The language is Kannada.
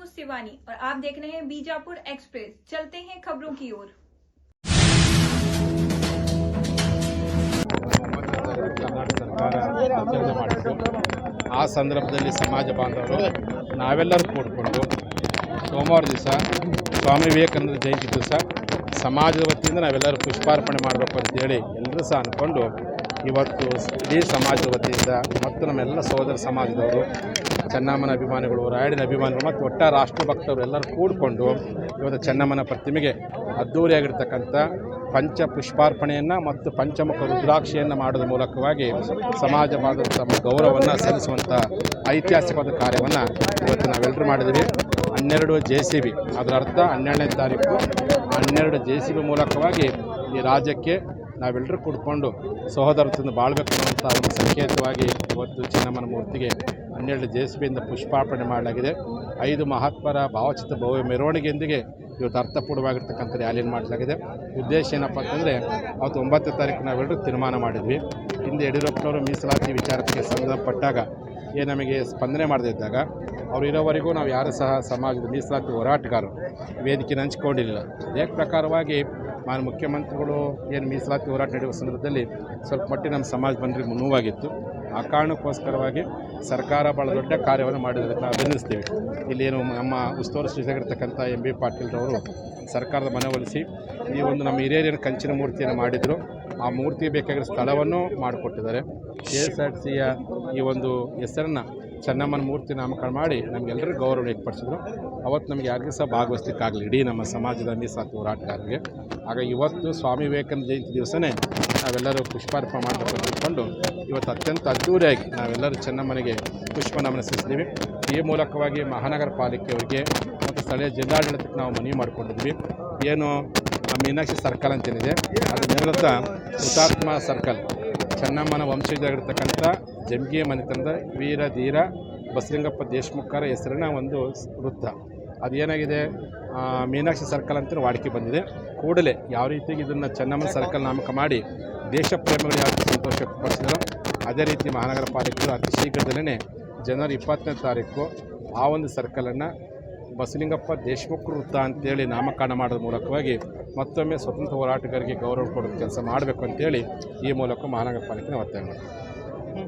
न्यूज सिवानी और आप देख रहे हैं बीजापुर एक्सप्रेस। चलते हैं खबरों की ओर। ಆಚರಣೆ ಮಾಡಿದ್ರು ಆ ಸಂದರ್ಭದಲ್ಲಿ ಸಮಾಜ ಬಾಂಧವರು ನಾವೆಲ್ಲರೂ ಕೂಡಿಕೊಂಡು ಸೋಮವಾರ ದಿವಸ ಸ್ವಾಮಿ ವಿವೇಕಾನಂದ ಜಯಂತಿ ದಿವಸ ಸಮಾಜದ ವತಿಯಿಂದ ನಾವೆಲ್ಲರೂ ಪುಷ್ಪಾರ್ಪಣೆ ಮಾಡಬೇಕು ಅಂತೇಳಿ ಎಲ್ಲರೂ ಸಹ ಅಂದ್ಕೊಂಡು ಇವತ್ತು ಇಡೀ ಸಮಾಜದ ವತಿಯಿಂದ ಮತ್ತು ನಮ್ಮೆಲ್ಲ ಸಹೋದರ ಸಮಾಜದವರು ಚೆನ್ನಮ್ಮನ ಅಭಿಮಾನಿಗಳು, ರಾಯಡಿನ ಅಭಿಮಾನಿಗಳು ಮತ್ತು ಒಟ್ಟಾರೆ ರಾಷ್ಟ್ರಭಕ್ತರು ಎಲ್ಲರೂ ಕೂಡಿಕೊಂಡು ಇವತ್ತು ಚೆನ್ನಮ್ಮನ ಪ್ರತಿಮೆಗೆ ಅದ್ಧೂರಿಯಾಗಿರ್ತಕ್ಕಂಥ ಪಂಚ ಪುಷ್ಪಾರ್ಪಣೆಯನ್ನು ಮತ್ತು ಪಂಚಮುಖ ರುದ್ರಾಕ್ಷಿಯನ್ನು ಮಾಡೋದ್ರ ಮೂಲಕವಾಗಿ ಸಮಾಜ ಬಾಂಧವರು ತಮ್ಮ ಗೌರವವನ್ನು ಸಲ್ಲಿಸುವಂಥ ಐತಿಹಾಸಿಕವಾದ ಕಾರ್ಯವನ್ನು ಇವತ್ತು ನಾವೆಲ್ಲರೂ ಮಾಡಿದ್ದೀವಿ. 12 JCB, ಅದರ ಅರ್ಥ 12ನೇ ತಾರೀಕು 12 JCB ಮೂಲಕವಾಗಿ ಈ ರಾಜ್ಯಕ್ಕೆ ನಾವೆಲ್ಲರೂ ಕೂಡಿಕೊಂಡು ಸಹೋದರತ್ವದಿಂದ ಬಾಳಬೇಕು ಅನ್ನುವಂಥ ಒಂದು ಸಂಕೇತವಾಗಿ ಇವತ್ತು ಚೆನ್ನಮ್ಮನ ಮೂರ್ತಿಗೆ 12 JCBಯಿಂದ ಪುಷ್ಪಾರ್ಪಣೆ ಮಾಡಲಾಗಿದೆ. 5 ಮಹಾತ್ಮರ ಭಾವಚಿತ್ರ ಭವ್ಯ ಮೆರವಣಿಗೆಯೊಂದಿಗೆ ಇವತ್ತು ಅರ್ಥಪೂರ್ಣವಾಗಿರ್ತಕ್ಕಂಥ ರ್ಯಾಲಿಯನ್ನು ಮಾಡಲಾಗಿದೆ. ಉದ್ದೇಶ ಏನಪ್ಪ ಅಂತಂದರೆ ಅವತ್ತು 9ನೇ ತಾರೀಕು ನಾವೆಲ್ಲರೂ ತೀರ್ಮಾನ ಮಾಡಿದ್ವಿ. ಹಿಂದೆ ಯಡಿಯೂರಪ್ಪನವರು ಮೀಸಲಾತಿ ವಿಚಾರಕ್ಕೆ ಸಂಬಂಧಪಟ್ಟಾಗ ನಮಗೆ ಸ್ಪಂದನೆ ಮಾಡದಿದ್ದಾಗ ಅವರು ಇರೋವರೆಗೂ ನಾವು ಯಾರು ಸಹ ಸಮಾಜದ ಮೀಸಲಾತಿ ಹೋರಾಟಗಾರರು ವೇದಿಕೆಯನ್ನು ಹಂಚಿಕೊಂಡಿರಲಿಲ್ಲ. ಅದೇ ಪ್ರಕಾರವಾಗಿ ಮಾನ್ಯ ಮುಖ್ಯಮಂತ್ರಿಗಳು ಮೀಸಲಾತಿ ಹೋರಾಟ ನಡೆಯುವ ಸಂದರ್ಭದಲ್ಲಿ ಸ್ವಲ್ಪ ಮಟ್ಟಿಗೆ ನಮ್ಮ ಸಮಾಜ ಬಂದರೆ ನೋವಾಗಿತ್ತು. ಆ ಕಾರಣಕ್ಕೋಸ್ಕರವಾಗಿ ಸರ್ಕಾರ ಭಾಳ ದೊಡ್ಡ ಕಾರ್ಯವನ್ನು ಮಾಡಿದ್ದಕ್ಕೆ ನಾವು ಅಭಿನಂದಿಸ್ತೀವಿ. ಇಲ್ಲೇನು ನಮ್ಮ ಉಸ್ತುವಾರಿ ಸಚಿವರಾಗಿರ್ತಕ್ಕಂಥ MB ಪಾಟೀಲ್ರವರು ಸರ್ಕಾರದ ಮನವೊಲಿಸಿ ಈ ಒಂದು ನಮ್ಮ ಹಿರಿಯರಿನ ಕಂಚಿನ ಮೂರ್ತಿಯನ್ನು ಮಾಡಿದರು. ಆ ಮೂರ್ತಿಗೆ ಬೇಕಾಗಿರೋ ಸ್ಥಳವನ್ನು ಮಾಡಿಕೊಟ್ಟಿದ್ದಾರೆ. KSRTCಯ ಈ ಒಂದು ಹೆಸರನ್ನು ಚೆನ್ನಮ್ಮನ ಮೂರ್ತಿ ನಾಮಕರಣ ಮಾಡಿ ನಮಗೆಲ್ಲರಿಗೂ ಗೌರವ ವ್ಯಕ್ತಪಡಿಸಿದ್ರು. ಅವತ್ತು ನಮಗೆ ಯಾರಿಗೂ ಸಹ ಭಾಗವಹಿಸಲಿಕ್ಕಾಗಲಿ ಇಡೀ ನಮ್ಮ ಸಮಾಜದ ಮೀಸಲಾತಿ ಹೋರಾಟಗಾರರಿಗೆ. ಆಗ ಇವತ್ತು ಸ್ವಾಮಿ ವಿವೇಕಾನಂದ ಜಯಂತಿ ದಿವಸನೇ ನಾವೆಲ್ಲರೂ ಪುಷ್ಪಾರ್ಪಣೆ ಮಾಡಬೇಕು ಅಂತ ತಿಳ್ಕೊಂಡು ಇವತ್ತು ಅತ್ಯಂತ ಅದ್ಧೂರಿಯಾಗಿ ನಾವೆಲ್ಲರೂ ಚೆನ್ನಮ್ಮನಿಗೆ ಪುಷ್ಪ ನಮನ ಸಲ್ಲಿಸಿದ್ದೀವಿ. ಈ ಮೂಲಕವಾಗಿ ಮಹಾನಗರ ಪಾಲಿಕೆಯವರಿಗೆ ಮತ್ತು ಸ್ಥಳೀಯ ಜಿಲ್ಲಾಡಳಿತಕ್ಕೆ ನಾವು ಮನವಿ ಮಾಡಿಕೊಂಡಿದ್ವಿ. ಏನು ಮೀನಾಕ್ಷಿ ಸರ್ಕಲ್ ಅಂತೇನಿದೆ ಅದು ನಿವೃತ್ತ ಹುತಾತ್ಮ ಸರ್ಕಲ್, ಚೆನ್ನಮ್ಮನ ವಂಶಜರಾಗಿರ್ತಕ್ಕಂಥ ಜಂಗಿ ಮನೆತನದ ವೀರ ಧೀರ ಬಸಲಿಂಗಪ್ಪ ದೇಶಮುಖರ ಹೆಸರಿನ ಒಂದು ವೃತ್ತ ಅದೇನಾಗಿದೆ ಮೀನಾಕ್ಷಿ ಸರ್ಕಲ್ ಅಂತ ವಾಡಿಕೆ ಬಂದಿದೆ. ಕೂಡಲೇ ಯಾವ ರೀತಿಯಾಗಿ ಇದನ್ನು ಚೆನ್ನಮ್ಮನ ಸರ್ಕಲ್ ನಾಮಕ ಮಾಡಿ ದೇಶ ಪ್ರೇಮಿಗಳು ಯಾವ ಸಂತೋಷ ವ್ಯಕ್ತಪಡಿಸಿದ್ರು ಅದೇ ರೀತಿ ಮಹಾನಗರ ಪಾಲಿಕೆಗಳು ಅತಿ ಶೀಘ್ರದಲ್ಲೇ ಜನವರಿ 20ನೇ ತಾರೀಕು ಆ ಒಂದು ಸರ್ಕಲನ್ನು ಬಸಲಿಂಗಪ್ಪ ದೇಶಮುಖ ವೃತ್ತ ಅಂತೇಳಿ ನಾಮಕರಣ ಮಾಡೋದ್ರ ಮೂಲಕವಾಗಿ ಮತ್ತೊಮ್ಮೆ ಸ್ವತಂತ್ರ ಹೋರಾಟಗಾರರಿಗೆ ಗೌರವ ಕೊಡೋ ಕೆಲಸ ಮಾಡಬೇಕು ಅಂತೇಳಿ ಈ ಮೂಲಕ ಮಹಾನಗರ ಪಾಲಿಕೆನ ಒತ್ತಾಯ ಮಾಡ್ತೀವಿ.